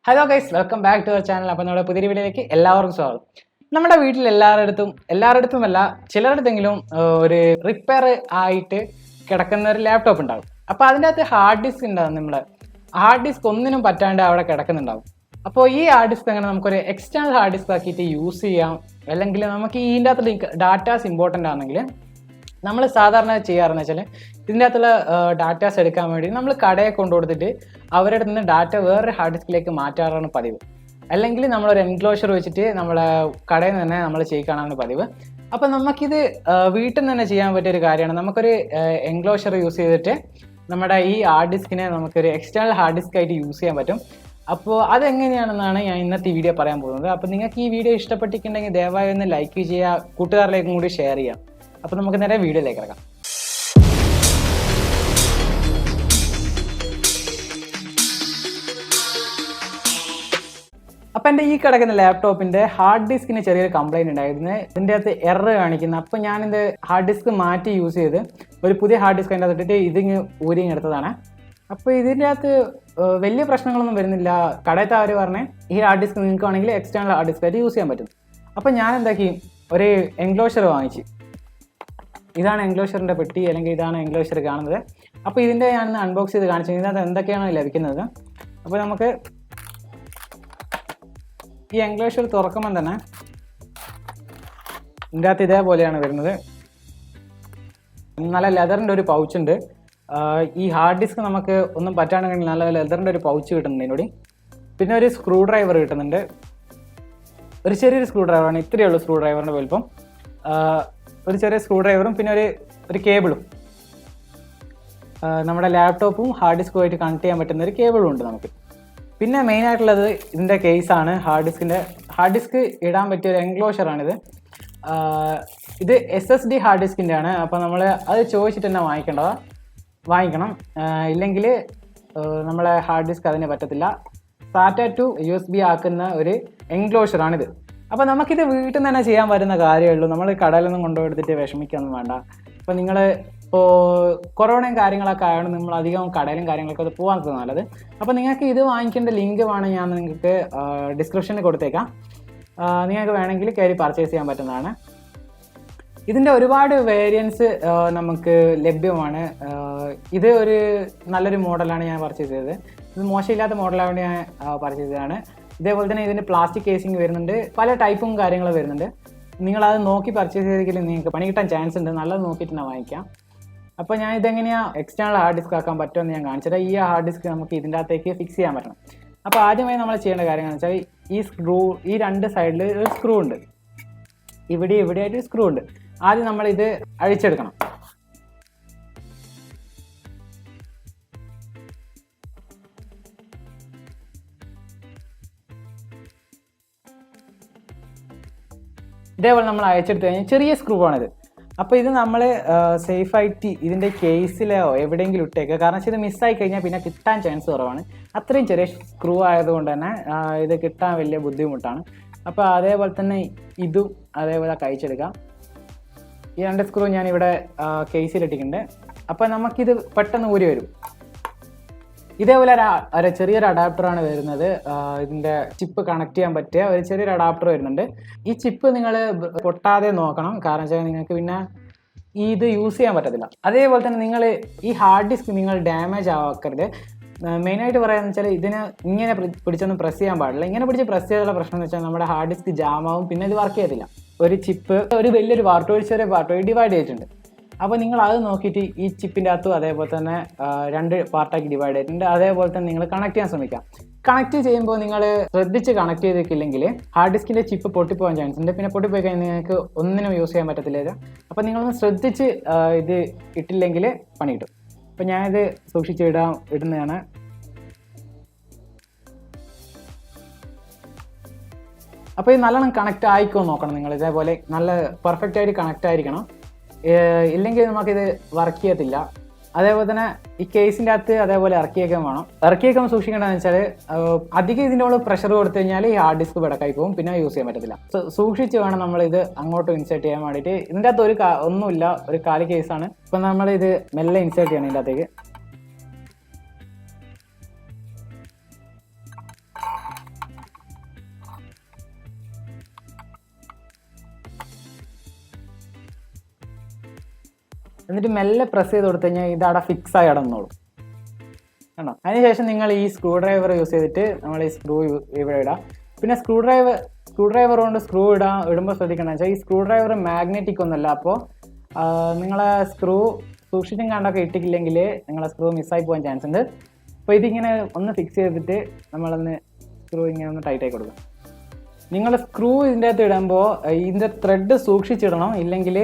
Hello guys, welcome back to our channel. അപ്പോൾ നമ്മുടെ പുതിയ വീഡിയോയിലേക്ക് എല്ലാവർക്കും സ്വാഗതം. നമ്മുടെ വീട്ടിൽ എല്ലാവരുടെടുത്തുമല്ല ചിലരുടെങ്കിലും ഒരു റിപ്പയർ ആയിട്ട് കിടക്കുന്ന ഒരു ലാപ്ടോപ്പ് ഉണ്ടാകും. അപ്പോൾ അതിൻ്റെ അകത്ത് ഹാർഡ് ഡിസ്ക് ഉണ്ടാകും. നമ്മുടെ ഹാർഡ് ഡിസ്ക് ഒന്നിനും പറ്റാണ്ട് അവിടെ കിടക്കുന്നുണ്ടാവും. അപ്പോൾ ഈ ഹാർഡ് ഡിസ്ക് അങ്ങനെ നമുക്കൊരു എക്സ്റ്റേണൽ ഹാർഡ് ഡിസ്ക് ആക്കിയിട്ട് യൂസ് ചെയ്യാം. അല്ലെങ്കിൽ നമുക്ക് ഇതിൻ്റെ അകത്ത് ഡാറ്റാസ് ഇമ്പോർട്ടൻ്റ് ആണെങ്കിൽ നമ്മൾ സാധാരണ ചെയ്യാറെന്ന് വെച്ചാൽ ഇതിൻ്റെ അകത്തുള്ള ഡാറ്റാസ് എടുക്കാൻ വേണ്ടി നമ്മൾ കടയെ കൊണ്ടുകൊടുത്തിട്ട് അവരുടെ അടുത്ത് നിന്ന് ഡാറ്റ വേറൊരു ഹാർഡ് ഡിസ്കിലേക്ക് മാറ്റാറാണ് പതിവ്. അല്ലെങ്കിൽ നമ്മളൊരു എൻക്ലോഷർ വെച്ചിട്ട് നമ്മളെ കടയിൽ നിന്ന് തന്നെ നമ്മൾ ചെയ്യിക്കാനാണ് പതിവ്. അപ്പോൾ നമുക്കിത് വീട്ടിൽ നിന്ന് തന്നെ ചെയ്യാൻ പറ്റിയൊരു കാര്യമാണ്. നമുക്കൊരു എൻക്ലോഷർ യൂസ് ചെയ്തിട്ട് നമ്മുടെ ഈ ഹാർഡ് ഡിസ്കിനെ നമുക്കൊരു എക്സ്റ്റേണൽ ഹാർഡ് ഡിസ്ക് ആയിട്ട് യൂസ് ചെയ്യാൻ പറ്റും. അപ്പോൾ അതെങ്ങനെയാണെന്നാണ് ഞാൻ ഇന്നത്തെ ഈ വീഡിയോ പറയാൻ പോകുന്നത്. അപ്പോൾ നിങ്ങൾക്ക് ഈ വീഡിയോ ഇഷ്ടപ്പെട്ടിട്ടുണ്ടെങ്കിൽ ദയവായി ഒന്ന് ലൈക്ക് ചെയ്യുക, കൂട്ടുകാരിലേക്കും കൂടി ഷെയർ ചെയ്യാം. അപ്പോൾ നമുക്ക് നേരെ വീഡിയോയിലേക്ക് ഇറങ്ങാം. അപ്പം എൻ്റെ ഈ കിടക്കുന്ന ലാപ്ടോപ്പിൻ്റെ ഹാർഡ് ഡിസ്കിന് ചെറിയൊരു കംപ്ലയിൻറ്റ് ഉണ്ടായിരുന്നു. ഇതിൻ്റെ അകത്ത് എറർ കാണിക്കുന്നത്. അപ്പോൾ ഞാനിത് ഹാർഡ് ഡിസ്ക് മാറ്റി യൂസ് ചെയ്ത് ഒരു പുതിയ ഹാർഡ് ഡിസ്ക് അതിൻ്റെ അകത്തിട്ട് ഇതിങ്ങ് എടുത്തതാണ്. അപ്പോൾ ഇതിൻ്റെ അകത്ത് വലിയ പ്രശ്നങ്ങളൊന്നും വരുന്നില്ല. കടയത്തെ അവർ പറഞ്ഞേ ഈ ഹാർഡ് ഡിസ്ക് നിങ്ങൾക്ക് വേണമെങ്കിൽ എക്സ്റ്റേണൽ ഹാർഡ് ഡിസ്ക് ആയിട്ട് യൂസ് ചെയ്യാൻ പറ്റും. അപ്പോൾ ഞാൻ എന്താക്കി, ഒരു എൻക്ലോഷർ വാങ്ങിച്ച്. ഇതാണ് എൻക്ലോഷറിൻ്റെ പെട്ടി, അല്ലെങ്കിൽ ഇതാണ് എൻക്ലോഷർ കാണുന്നത്. അപ്പോൾ ഇതിൻ്റെ ഞാനൊന്ന് അൺബോക്സ് ചെയ്ത് കാണിച്ചു. ഇതിനകത്ത് എന്തൊക്കെയാണ് ലഭിക്കുന്നത്. അപ്പോൾ നമുക്ക് ഈ എൻക്ലോഷർ തുറക്കുമ്പോൾ തന്നെ ഇതിൻ്റെ അകത്ത് ഇതേപോലെയാണ് വരുന്നത്. നല്ല ലെതറിൻ്റെ ഒരു പൗച്ചുണ്ട്. ഈ ഹാർഡ് ഡിസ്ക് നമുക്ക് ഒന്നും പറ്റാണെങ്കിൽ നല്ല ലെതറിൻ്റെ ഒരു പൗച്ച് കിട്ടുന്നുണ്ട് ഇതിനോട്. പിന്നെ ഒരു സ്ക്രൂ ഡ്രൈവർ കിട്ടുന്നുണ്ട്. ഒരു ചെറിയൊരു സ്ക്രൂ ഡ്രൈവറാണ്, ഇത്രയേ ഉള്ളൂ സ്ക്രൂ ഡ്രൈവറിൻ്റെ വലുപ്പം. ഒരു ചെറിയ സ്ക്രൂ ഡ്രൈവറും പിന്നെ ഒരു കേബിളും, നമ്മുടെ ലാപ്ടോപ്പും ഹാർഡ് ഡിസ്കുമായിട്ട് കണക്ട് ചെയ്യാൻ പറ്റുന്ന ഒരു കേബിളും ഉണ്ട് നമുക്ക്. പിന്നെ മെയിനായിട്ടുള്ളത് ഇതിൻ്റെ കേസാണ്. ഹാർഡ് ഡിസ്ക് ഇടാൻ പറ്റിയ ഒരു എൻക്ലോഷറാണിത്. ഇത് SSD ഹാർഡ് ഡിസ്കിൻ്റെ ആണ്. അപ്പോൾ നമ്മൾ അത് ചോദിച്ചിട്ട് തന്നെ വാങ്ങിക്കണം. ഇല്ലെങ്കിൽ നമ്മളെ ഹാർഡ് ഡിസ്ക് അതിന് പറ്റത്തില്ല. SATA To USB ആക്കുന്ന ഒരു എൻക്ലോഷറാണിത്. അപ്പോൾ നമുക്കിത് വീട്ടിൽ നിന്ന് തന്നെ ചെയ്യാൻ പറ്റുന്ന കാര്യമേ ഉള്ളൂ. നമ്മൾ കടയിലൊന്നും കൊണ്ടുപോയെടുത്തിട്ട് വിഷമിക്കൊന്നും വേണ്ട. അപ്പോൾ നിങ്ങൾ ഇപ്പോൾ കൊറോണയും കാര്യങ്ങളൊക്കെ ആയതുകൊണ്ട് നമ്മൾ അധികം കടയിലും കാര്യങ്ങളൊക്കെ അത് പോകാൻ നല്ലത്. അപ്പോൾ നിങ്ങൾക്ക് ഇത് വാങ്ങിക്കേണ്ട ലിങ്ക് വേണം ഞാൻ നിങ്ങൾക്ക് ഡിസ്ക്രിപ്ഷനിൽ കൊടുത്തേക്കാം. നിങ്ങൾക്ക് വേണമെങ്കിൽ കയറി പർച്ചേസ് ചെയ്യാൻ പറ്റുന്നതാണ്. ഇതിൻ്റെ ഒരുപാട് വേരിയൻസ് നമുക്ക് ലഭ്യമാണ്. ഇത് ഒരു നല്ലൊരു മോഡലാണ് ഞാൻ പർച്ചേസ് ചെയ്തത്. ഇത് മോശമില്ലാത്ത മോഡലായതുകൊണ്ട് ഞാൻ പർച്ചേസ് ചെയ്തതാണ്. ഇതേപോലെ തന്നെ ഇതിന് പ്ലാസ്റ്റിക് കേസിങ് വരുന്നുണ്ട്, പല ടൈപ്പും കാര്യങ്ങളും വരുന്നുണ്ട്. നിങ്ങളത് നോക്കി പർച്ചേസ് ചെയ്തെങ്കിൽ നിങ്ങൾക്ക് പണി കിട്ടാൻ ചാൻസ് ഉണ്ട്. നല്ലത് നോക്കിയിട്ട് തന്നെ വാങ്ങിക്കാം. അപ്പോൾ ഞാൻ ഇതെങ്ങനെയാണ് എക്സ്റ്റേണൽ ഹാർഡ് ഡിസ്ക് ആക്കാൻ പറ്റുമെന്ന് ഞാൻ കാണിച്ചിട്ട്, ഈ ഹാർഡ് ഡിസ്ക് നമുക്ക് ഇതിൻ്റെ അകത്തേക്ക് ഫിക്സ് ചെയ്യാൻ പറ്റണം. അപ്പോൾ ആദ്യമായി നമ്മൾ ചെയ്യേണ്ട കാര്യമെന്ന് വെച്ചാൽ ഈ രണ്ട് സൈഡിൽ ഒരു സ്ക്രൂ ഉണ്ട്, ഇവിടെയായിട്ട് സ്ക്രൂ ഉണ്ട്. ആദ്യം നമ്മളിത് അഴിച്ചെടുക്കണം. ഇതേപോലെ നമ്മൾ അയച്ചെടുത്ത് കഴിഞ്ഞാൽ ചെറിയ സ്ക്രൂ ആണിത്. അപ്പോൾ ഇത് നമ്മൾ സേഫായിട്ട് ഇതിൻ്റെ കേസിലോ എവിടെയെങ്കിലും ഇട്ടേക്കുക. കാരണം വെച്ചാൽ ഇത് മിസ്സായി കഴിഞ്ഞാൽ പിന്നെ കിട്ടാൻ ചാൻസ് കുറവാണ്. അത്രയും ചെറിയ സ്ക്രൂ ആയതുകൊണ്ട് തന്നെ ഇത് കിട്ടാൻ വലിയ ബുദ്ധിമുട്ടാണ്. അപ്പോൾ അതേപോലെ തന്നെ ഇതും അതേപോലെ കഴിച്ചെടുക്കാം. ഈ രണ്ട് സ്ക്രൂ ഞാനിവിടെ കേസിലിട്ടിട്ടുണ്ട്. അപ്പോൾ നമുക്കിത് പെട്ടെന്ന് ഊരി വരും. ഇതേപോലെ ചെറിയൊരു അഡാപ്റ്ററാണ് വരുന്നത്. ഇതിൻ്റെ ചിപ്പ് കണക്ട് ചെയ്യാൻ പറ്റിയ ഒരു ചെറിയൊരു അഡാപ്റ്റർ വരുന്നുണ്ട്. ഈ ചിപ്പ് നിങ്ങൾ പൊട്ടാതെ നോക്കണം. കാരണം വെച്ചാൽ നിങ്ങൾക്ക് പിന്നെ ഇത് യൂസ് ചെയ്യാൻ പറ്റത്തില്ല. അതേപോലെ തന്നെ നിങ്ങൾ ഈ ഹാർഡ് ഡിസ്ക് നിങ്ങൾ ഡാമേജ് ആക്കരുത്. മെയിനായിട്ട് പറയാമെന്ന് വെച്ചാൽ ഇതിന് ഇങ്ങനെ പിടിച്ചൊന്നും പ്രസ് ചെയ്യാൻ പാടില്ല. ഇങ്ങനെ പിടിച്ച് പ്രസ് ചെയ്തുള്ള പ്രശ്നം എന്ന് വെച്ചാൽ നമ്മുടെ ഹാർഡ് ഡിസ്ക് ജാമാവും, പിന്നെ ഇത് വർക്ക് ചെയ്യത്തില്ല. ഒരു ചിപ്പ് ഒരു വലിയൊരു പാർട്ട്, ഒരു ചെറിയ പാർട്ട് ഡിവൈഡ് ചെയ്തിട്ടുണ്ട്. അപ്പോൾ നിങ്ങൾ അത് നോക്കിയിട്ട് ഈ ചിപ്പിൻ്റെ അകത്തും അതേപോലെ തന്നെ രണ്ട് പാർട്ടാക്കി ഡിവൈഡ് ചെയ്തിട്ടുണ്ട്. അതേപോലെ തന്നെ നിങ്ങൾ കണക്ട് ചെയ്യാൻ ശ്രമിക്കാം. കണക്ട് ചെയ്യുമ്പോൾ നിങ്ങൾ ശ്രദ്ധിച്ച് കണക്ട് ചെയ്തിട്ടില്ലെങ്കിൽ ഹാർഡ് ഡിസ്കിൻ്റെ ചിപ്പ് പൊട്ടിപ്പോകാൻ ചാൻസ് ഉണ്ട്. പിന്നെ പൊട്ടിപ്പോയി കഴിഞ്ഞാൽ നിങ്ങൾക്ക് ഒന്നിനും യൂസ് ചെയ്യാൻ പറ്റത്തില്ല. അപ്പോൾ നിങ്ങളൊന്ന് ശ്രദ്ധിച്ച് ഇത് ഇട്ടില്ലെങ്കിൽ പണി കിട്ടും. അപ്പോൾ ഞാനിത് സൂക്ഷിച്ച് ഇടുന്നതാണ്. അപ്പോൾ ഇത് നല്ലോണം കണക്റ്റ് ആയിക്കോ നോക്കണം നിങ്ങൾ. ഇതേപോലെ നല്ല പെർഫെക്റ്റ് ആയിട്ട് കണക്റ്റ് ആയിരിക്കണം. ഇല്ലെങ്കിൽ നമുക്കിത് വർക്ക് ചെയ്യത്തില്ല. അതേപോലെ തന്നെ ഈ കേസിൻ്റെ അകത്ത് അതേപോലെ ഇറക്കിയേക്കാൻ വേണം. ഇറക്കിയേക്കാൻ സൂക്ഷിക്കേണ്ടതെന്ന് വെച്ചാൽ അധികം ഇതിൻ്റെ ഉള്ളിൽ പ്രഷർ കൊടുത്തു കഴിഞ്ഞാൽ ഈ ഹാർഡ് ഡിസ്ക് വിടക്കായി പോകും, പിന്നെ യൂസ് ചെയ്യാൻ പറ്റത്തില്ല. സൂക്ഷിച്ച് വേണം നമ്മളിത് അങ്ങോട്ട് ഇൻസേർട്ട് ചെയ്യാൻ വേണ്ടിയിട്ട്. ഇതിൻ്റെ അകത്ത് ഒന്നുമില്ല, ഒരു കാലി കേസാണ്. ഇപ്പം നമ്മളിത് മെല്ലെ ഇൻസേർട്ട് ചെയ്യണം ഇതിൻ്റെ അകത്തേക്ക്. എന്നിട്ട് മെല്ലെ പ്രസ് ചെയ്ത് കൊടുത്തു കഴിഞ്ഞാൽ ഇത് അവിടെ ഫിക്സ് ആയി കിടന്നോളും കണ്ടോ. അതിനുശേഷം നിങ്ങൾ ഈ സ്ക്രൂ ഡ്രൈവർ യൂസ് ചെയ്തിട്ട് നമ്മൾ ഈ സ്ക്രൂ ഇവിടെ ഇടാം. പിന്നെ സ്ക്രൂ ഡ്രൈവർ കൊണ്ട് സ്ക്രൂ ഇടുമ്പോൾ ശ്രദ്ധിക്കണം വെച്ചാൽ ഈ സ്ക്രൂ ഡ്രൈവർ മാഗ്നറ്റിക് ഒന്നുമല്ല. അപ്പോൾ നിങ്ങളെ സ്ക്രൂ സൂക്ഷിച്ചും കണ്ടൊക്കെ ഇട്ടിട്ടില്ലെങ്കിൽ നിങ്ങളെ സ്ക്രൂ മിസ്സായി പോകാൻ ചാൻസ് ഉണ്ട്. അപ്പോൾ ഇതിങ്ങനെ ഒന്ന് ഫിക്സ് ചെയ്തിട്ട് നമ്മളൊന്ന് സ്ക്രൂ ഇങ്ങനെ ഒന്ന് ടൈറ്റ് ആയി കൊടുക്കുക. നിങ്ങൾ സ്ക്രൂ ഇതിൻ്റെ അകത്ത് ഇടുമ്പോൾ ഇതിൻ്റെ ത്രെഡ് സൂക്ഷിച്ചിടണം, ഇല്ലെങ്കിൽ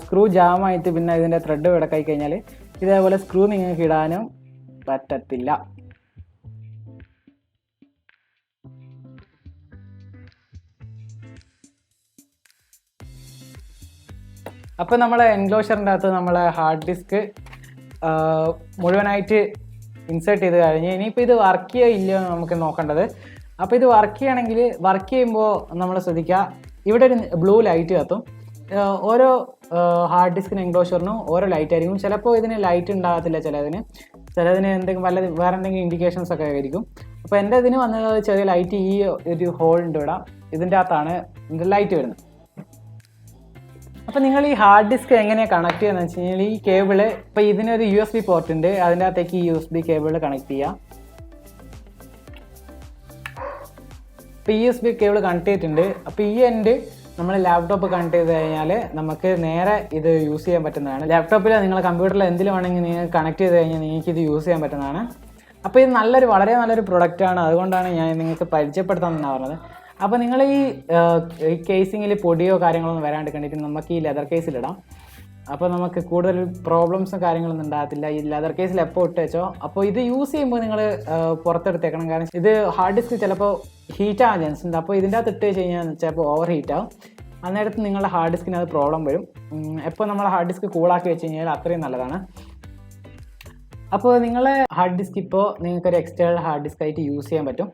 സ്ക്രൂ ജാമായിട്ട് പിന്നെ ഇതിൻ്റെ ത്രെഡ് വിടക്കായി കഴിഞ്ഞാൽ ഇതേപോലെ സ്ക്രൂ നിങ്ങൾക്ക് ഇടാനും പറ്റത്തില്ല. അപ്പോൾ നമ്മളെ എൻക്ലോഷറിൻ്റെ അകത്ത് നമ്മളെ ഹാർഡ് ഡിസ്ക് മുഴുവനായിട്ട് ഇൻസേർട്ട് ചെയ്ത് കഴിഞ്ഞ് ഇനിയിപ്പോൾ ഇത് വർക്ക് ചെയ്യോ ഇല്ലയോ നമുക്ക് നോക്കേണ്ടത്. അപ്പോൾ ഇത് വർക്ക് ചെയ്യുമ്പോൾ നമ്മൾ ശ്രദ്ധിക്കുക, ഇവിടെ ഒരു ബ്ലൂ ലൈറ്റ് കത്തും. ഓരോ ഹാർഡ് ഡിസ്കിന് എൻക്ലോഷറിനും ഓരോ ലൈറ്റ് ആയിരിക്കും. ചിലപ്പോൾ ഇതിന് ലൈറ്റ് ഉണ്ടാകത്തില്ല, ചിലതിന് എന്തെങ്കിലും വേറെ എന്തെങ്കിലും ഇൻഡിക്കേഷൻസ് ഒക്കെ ആയിരിക്കും. അപ്പോൾ എൻ്റെ ഇതിന് വന്നത് ചെറിയ ലൈറ്റ്, ഈ ഒരു ഹോളിൻ്റെ ഇവിടെ ഇതിൻ്റെ അകത്താണ് ഇതിൻ്റെ ലൈറ്റ് വരുന്നത്. അപ്പോൾ നിങ്ങൾ ഈ ഹാർഡ് ഡിസ്ക് എങ്ങനെയാണ് കണക്ട് ചെയ്യുന്നത് വെച്ച് കഴിഞ്ഞാൽ ഈ കേബിള്, ഇപ്പോൾ ഇതിനൊരു USB പോർട്ട് ഉണ്ട്, അതിൻ്റെ അകത്തേക്ക് ഈ USB കേബിൾ കണക്ട് ചെയ്യുക. ഇപ്പോൾ ഈ USB കേബിൾ കണക്ട് ചെയ്തിട്ടുണ്ട്. അപ്പോൾ ഈ എൻഡ് നമ്മൾ ലാപ്ടോപ്പ് കണക്ട് ചെയ്ത് കഴിഞ്ഞാൽ നമുക്ക് നേരെ ഇത് യൂസ് ചെയ്യാൻ പറ്റുന്നതാണ്. ലാപ്ടോപ്പിൽ നിങ്ങൾ കമ്പ്യൂട്ടറിൽ എന്തിലും വേണമെങ്കിൽ നിങ്ങൾ കണക്ട് ചെയ്ത് കഴിഞ്ഞാൽ നിങ്ങൾക്ക് ഇത് യൂസ് ചെയ്യാൻ പറ്റുന്നതാണ്. അപ്പോൾ ഇത് വളരെ നല്ലൊരു പ്രൊഡക്റ്റാണ്. അതുകൊണ്ടാണ് ഞാൻ നിങ്ങൾക്ക് പരിചയപ്പെടുത്താമെന്നാണ് പറഞ്ഞത്. അപ്പോൾ നിങ്ങൾ ഈ കേസിങ്ങിൽ പൊടിയോ കാര്യങ്ങളൊന്നും വരാണ്ട് കണ്ടിട്ട് നമുക്ക് ഈ ലെതർ കേസിലിടാം. അപ്പോൾ നമുക്ക് കൂടുതൽ പ്രോബ്ലംസും കാര്യങ്ങളൊന്നും ഉണ്ടാകത്തില്ല. ഈ ലെതർ കേസിൽ എപ്പോൾ ഇട്ട് വെച്ചോ. അപ്പോൾ ഇത് യൂസ് ചെയ്യുമ്പോൾ നിങ്ങൾ പുറത്തെടുത്തേക്കണം. കാരണം ഇത് ഹാർഡ് ഡിസ്ക് ചിലപ്പോൾ ഹീറ്റ് ആകാൻ ചാൻസ് ഉണ്ട്. അപ്പോൾ ഇതിൻ്റെ അകത്ത് ഇട്ട് വെച്ച് കഴിഞ്ഞാൽ ചിലപ്പോൾ ഓവർ ഹീറ്റ് ആവും. അന്നേരത്ത് നിങ്ങളുടെ ഹാർഡ് ഡിസ്കിന് അത് പ്രോബ്ലം വരും. എപ്പോൾ നമ്മൾ ഹാർഡ് ഡിസ്ക് കൂളാക്കി വെച്ച് കഴിഞ്ഞാൽ അത്രയും നല്ലതാണ്. അപ്പോൾ നിങ്ങളെ ഹാർഡ് ഡിസ്ക് ഇപ്പോൾ നിങ്ങൾക്കൊരു എക്സ്റ്റേണൽ ഹാർഡ് ഡിസ്ക് ആയിട്ട് യൂസ് ചെയ്യാൻ പറ്റും.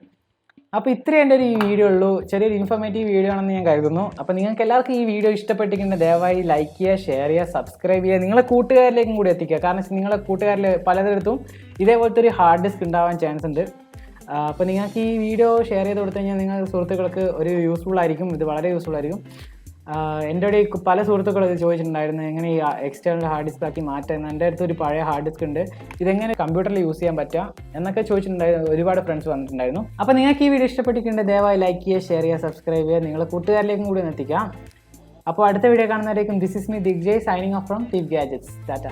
അപ്പോൾ ഇത്രയും എൻ്റെ ഒരു ഈ വീഡിയോ ഉള്ളൂ. ചെറിയൊരു ഇൻഫോർമേറ്റീവ് വീഡിയോ ആണെന്ന് ഞാൻ കരുതുന്നു. അപ്പോൾ നിങ്ങൾക്ക് എല്ലാവർക്കും ഈ വീഡിയോ ഇഷ്ടപ്പെട്ടിട്ടുണ്ടെങ്കിൽ ദയവായി ലൈക്ക് ചെയ്യുക, ഷെയർ ചെയ്യുക, സബ്സ്ക്രൈബ് ചെയ്യുക, നിങ്ങളെ കൂട്ടുകാരിലേക്കും കൂടി എത്തിക്കുക. കാരണം നിങ്ങളെ കൂട്ടുകാരിൽ പലതരത്തും ഇതേപോലത്തെ ഒരു ഹാർഡ് ഡിസ്ക് ഉണ്ടാവാൻ ചാൻസ് ഉണ്ട്. അപ്പോൾ നിങ്ങൾക്ക് ഈ വീഡിയോ ഷെയർ ചെയ്ത് കൊടുത്തു കഴിഞ്ഞാൽ നിങ്ങളുടെ സുഹൃത്തുക്കൾക്ക് ഒരു യൂസ്ഫുൾ ആയിരിക്കും. ഇത് വളരെ യൂസ്ഫുൾ ആയിരിക്കും. എൻ്റെ കൂടെ പല സുഹൃത്തുക്കളും ഇത് ചോദിച്ചിട്ടുണ്ടായിരുന്നു, എങ്ങനെ ഈ എക്സ്റ്റേണൽ ഹാർഡ് ഡിസ്ക് ആക്കി മാറ്റുന്നത്. എൻ്റെ അടുത്ത് ഒരു പഴയ ഹാർഡ് ഡിസ്ക് ഉണ്ട്, ഇതെങ്ങനെ കമ്പ്യൂട്ടറിൽ യൂസ് ചെയ്യാൻ പറ്റുക എന്നൊക്കെ ചോദിച്ചിട്ടുണ്ടായിരുന്നു. ഒരുപാട് ഫ്രണ്ട്സ് വന്നിട്ടുണ്ടായിരുന്നു. അപ്പോൾ നിങ്ങൾക്ക് ഈ വീഡിയോ ഇഷ്ടപ്പെട്ടിട്ടുണ്ടെങ്കിൽ ദയവായി ലൈക്ക് ചെയ്യുക, ഷെയർ ചെയ്യുക, സബ്സ്ക്രൈബ് ചെയ്യുക, നിങ്ങളുടെ കൂട്ടുകാരിലേക്കും കൂടി എത്തിക്കാം. അപ്പോൾ അടുത്ത വീഡിയോ കാണുന്നവരേക്കും this is me Digjay signing off from tip gadgets. Tata.